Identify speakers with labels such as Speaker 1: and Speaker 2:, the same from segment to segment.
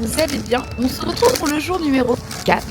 Speaker 1: vous allez bien. On se retrouve pour le jour numéro 4.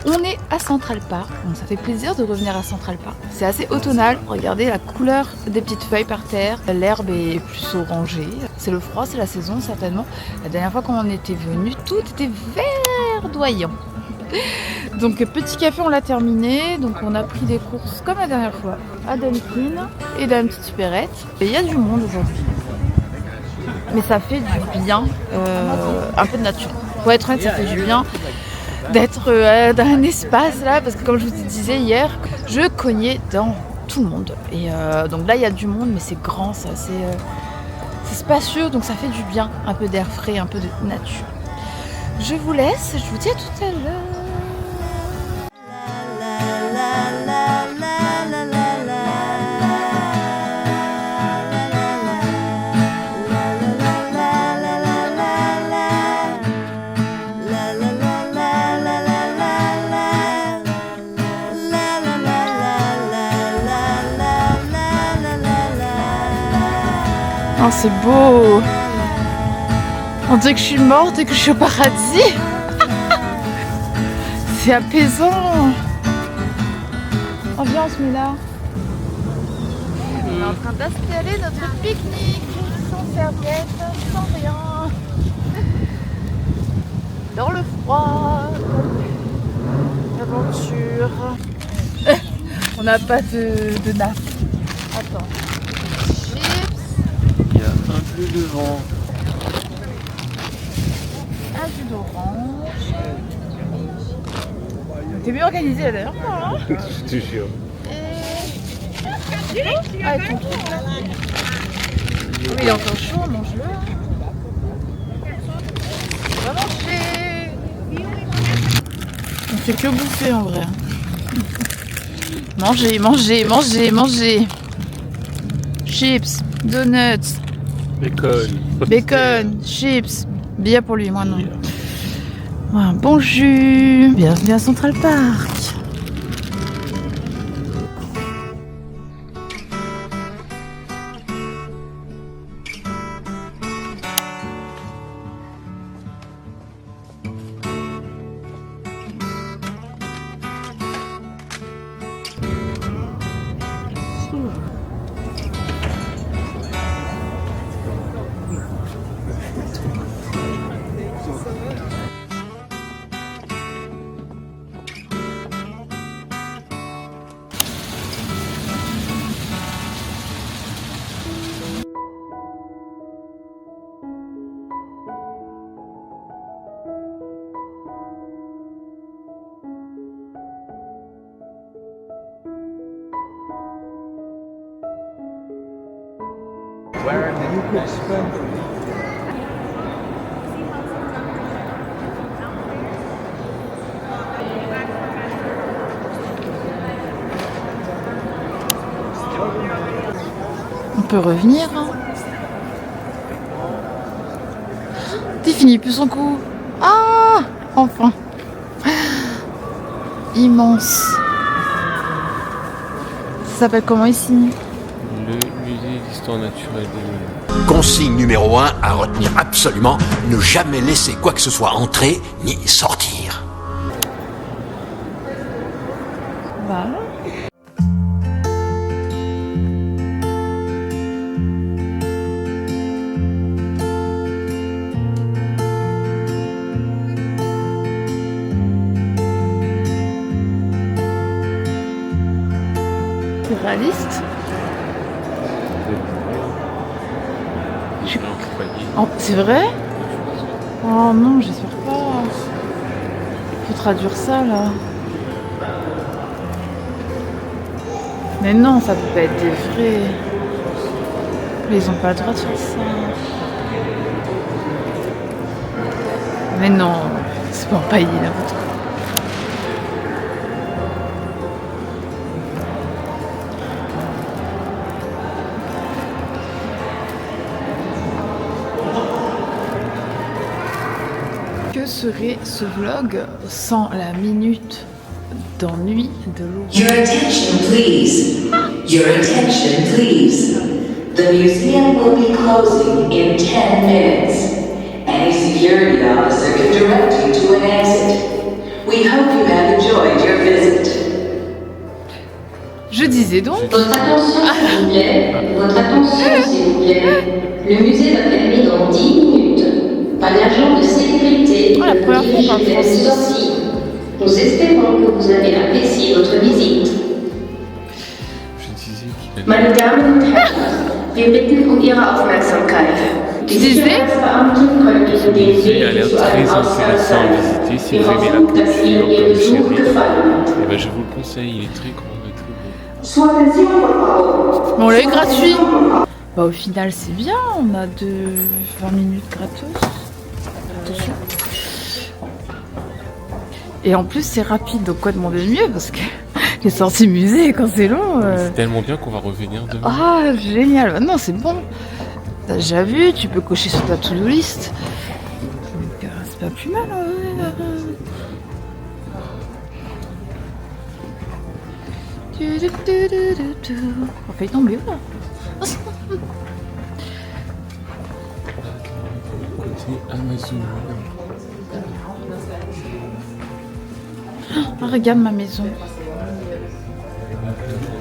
Speaker 1: On est à Central Park. Bon, ça fait plaisir de revenir à Central Park. C'est assez automnal. Regardez la couleur des petites feuilles par terre. L'herbe est plus orangée. C'est le froid, c'est la saison certainement. La dernière fois quand on était venu, tout était verdoyant. Donc petit café, on l'a terminé. Donc on a pris des courses comme la dernière fois à Dunkin' et dans une petite supérette. Et il y a du monde aujourd'hui. Mais ça fait du bien, un peu de nature. Pour être honnête, ça fait du bien d'être dans un espace là, parce que comme je vous disais hier, je cognais dans tout le monde. Et donc là, il y a du monde, mais c'est grand, c'est assez spacieux, donc ça fait du bien, un peu d'air frais, un peu de nature. Je vous laisse, je vous dis à tout à l'heure. Oh, c'est beau! On dirait que je suis morte et que je suis au paradis! C'est apaisant! Oh, viens, on se met là. On est en train d'installer notre pique-nique sans serviette, sans rien. Dans le froid, l'aventure. On n'a pas de nappe. Attends.
Speaker 2: Il y a un peu de vent.
Speaker 1: Un jus d'orange. T'es mieux organisé la dernière fois, hein?
Speaker 2: Je te jure.
Speaker 1: Ah, tranquille. Oh, il est encore chaud, mange-le. On va manger. On fait que bouffer en vrai. Manger, manger, manger, manger. Chips, donuts. Bacon, chips. Bière pour lui, moi non. Ouais, bon jus. Bienvenue à Central Park.
Speaker 2: Where you could spend.
Speaker 1: On peut revenir. Hein. T'es fini plus son coup. Ah, enfin. Immense. Ça s'appelle comment ici?
Speaker 2: Le musée d'histoire naturelle de l'île.
Speaker 3: Consigne numéro 1 à retenir absolument, ne jamais laisser quoi que ce soit entrer ni sortir.
Speaker 1: Voilà. C'est réaliste. Oh, c'est vrai? Oh non, j'espère pas. Faut traduire ça là. Mais non, ça peut pas être des vrais. Mais ils ont pas le droit de faire ça. Mais non, c'est pas empaillé n'importe quoi. Que serait ce vlog sans la minute d'ennui de l'eau?
Speaker 4: Your attention, please. Your attention, please. The museum will be closing in 10 minutes. Any security officer can direct you to an exit. We hope you have enjoyed your visit.
Speaker 1: Je disais donc.
Speaker 5: Votre attention, s'il vous plaît. Votre attention, s'il vous plaît. Le musée va fermer dans 10 minutes. Pas d'agent de sécurité
Speaker 1: Oh, la première fois qu'on parle
Speaker 5: la
Speaker 1: français.
Speaker 5: sortie. Nous espérons que vous avez apprécié votre visite.
Speaker 2: Je disais qu'il a
Speaker 5: Meine Damen und Herren, wir bitten um Ihre Aufmerksamkeit. Die
Speaker 1: disais-
Speaker 5: Sicherheitsbeamten können Ihnen den
Speaker 2: musée a l'air
Speaker 5: Weg zu
Speaker 2: très
Speaker 5: einem Ausgang
Speaker 2: intéressant à
Speaker 5: zeigen.
Speaker 2: visiter si
Speaker 5: Wir
Speaker 2: vous aimez la
Speaker 5: hoffen, dass Ihnen
Speaker 2: culture
Speaker 5: Ihr
Speaker 2: comme
Speaker 5: Besuch
Speaker 2: chérie.
Speaker 5: gefallen hat.
Speaker 2: Eh ben, je vous le conseille, il est très grand et très beau.
Speaker 4: Su atención, por favor.
Speaker 1: Mais on l'a eu gratuit. Bah au final c'est bien, on a 20 minutes gratos. Attention. Et en plus c'est rapide, donc quoi demander de mieux parce que les sorties musée quand c'est long.
Speaker 2: C'est tellement bien qu'on va revenir demain.
Speaker 1: Ah génial, non c'est bon. T'as déjà vu, tu peux cocher sur ta to-do list. Donc c'est pas plus mal. On fait tomber là.
Speaker 2: Côté Amazon.
Speaker 1: Ah, regarde ma maison.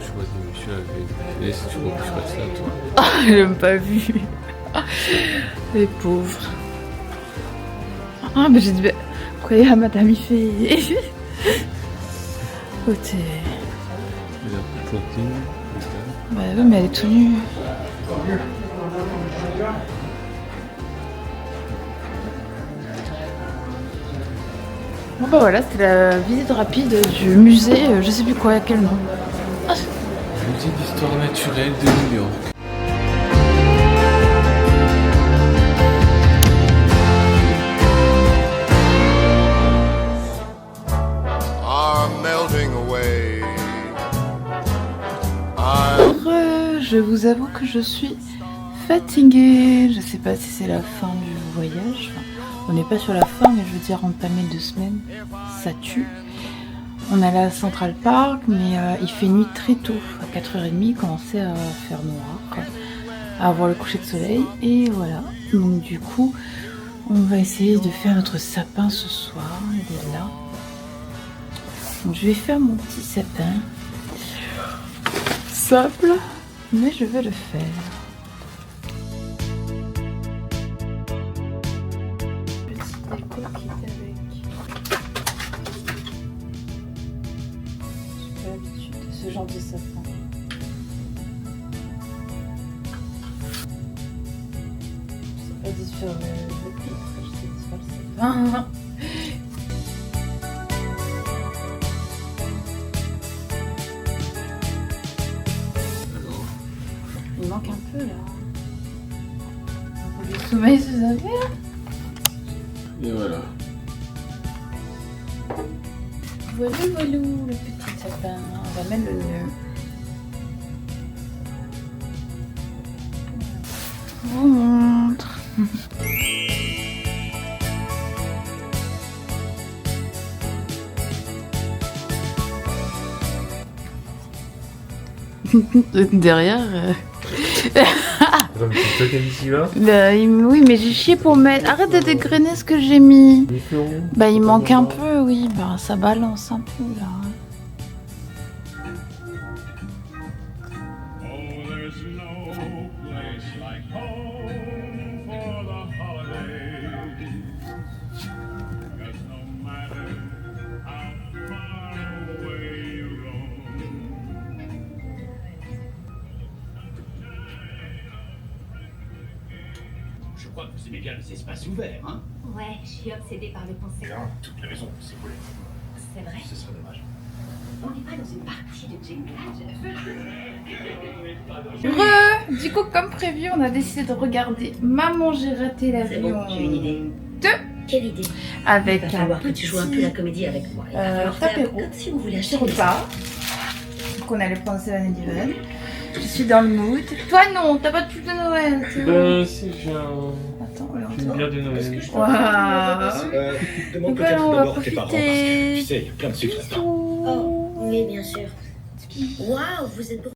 Speaker 2: Je vois des messieurs avec. Et si tu vois que je reste là, toi.
Speaker 1: Ah, j'ai même pas vu. Les pauvres. Ah, mais j'ai dit, croyez à madame, il fait. Oh, t'es.
Speaker 2: Il a planté.
Speaker 1: Bah oui, mais elle est tout nue. Bon bah voilà, c'était la visite rapide du musée, je sais plus quoi, quel nom.
Speaker 2: Musée d'histoire naturelle de New York.
Speaker 6: are melting away.
Speaker 1: Je vous avoue que je suis fatiguée. Je sais pas si c'est la fin du voyage. Enfin, on n'est pas sur la fin, mais je veux dire entamer 2 semaines, ça tue. On allait à Central Park, mais il fait nuit très tôt. À 4h30, il commençait à faire noir, à avoir le coucher de soleil. Et voilà. Donc du coup, on va essayer de faire notre sapin ce soir. Il est là. Donc je vais faire mon petit sapin. Simple, mais je vais le faire. Petit déco qui est avec. J'ai pas l'habitude de ce genre de sapin. Je sais pas dire faire le pitre, je sais dire le sapin. Il manque un peu là. Un peu de sommeil sous un verre.
Speaker 2: Et voilà.
Speaker 1: Voilà, voilà, le petit sapin. On va mettre le nœud. Je vous montre. Derrière.
Speaker 2: Attends, mais c'est toi qui as mis celui-là?
Speaker 1: Bah, oui, mais j'ai chié pour mettre. Arrête de dégrainer ce que j'ai mis. Bah, il manque un peu, oui. Bah, ça balance un peu là.
Speaker 7: Je crois que vous aimez bien les espaces ouverts, hein?
Speaker 8: Ouais, je suis obsédée par le concept.
Speaker 7: Bien, toutes les raisons pour s'écouler.
Speaker 8: C'est vrai.
Speaker 7: Ce serait dommage.
Speaker 8: On n'est pas dans une partie de jet
Speaker 1: Du coup, comme prévu, on a décidé de regarder Maman, j'ai raté
Speaker 8: C'est
Speaker 1: l'avion
Speaker 8: bon, j'ai une idée.
Speaker 1: 2
Speaker 8: Quelle idée?
Speaker 1: avec
Speaker 8: Il va
Speaker 1: un
Speaker 8: falloir que tu joues un peu la
Speaker 1: petit
Speaker 8: comédie avec moi. Il va falloir faire
Speaker 1: apéro,
Speaker 8: comme si vous voulez
Speaker 1: petit
Speaker 8: acheter des
Speaker 1: repas qu'on allait prendre 7-Eleven. Je suis dans le mood. Toi non, t'as pas de pull de Noël. Théo.
Speaker 2: Ben si, j'ai un.
Speaker 1: Attends, alors
Speaker 2: J'ai une
Speaker 1: toi.
Speaker 2: bière de Noël.
Speaker 1: Waouh.
Speaker 7: Demande
Speaker 1: Donc
Speaker 7: peut-être
Speaker 1: là, on va
Speaker 7: d'abord tes parents, parce que
Speaker 1: profiter.
Speaker 7: tu sais, il y a plein de sucre là-dedans.
Speaker 8: Oh, oui, bien sûr. Waouh, vous êtes beaucoup.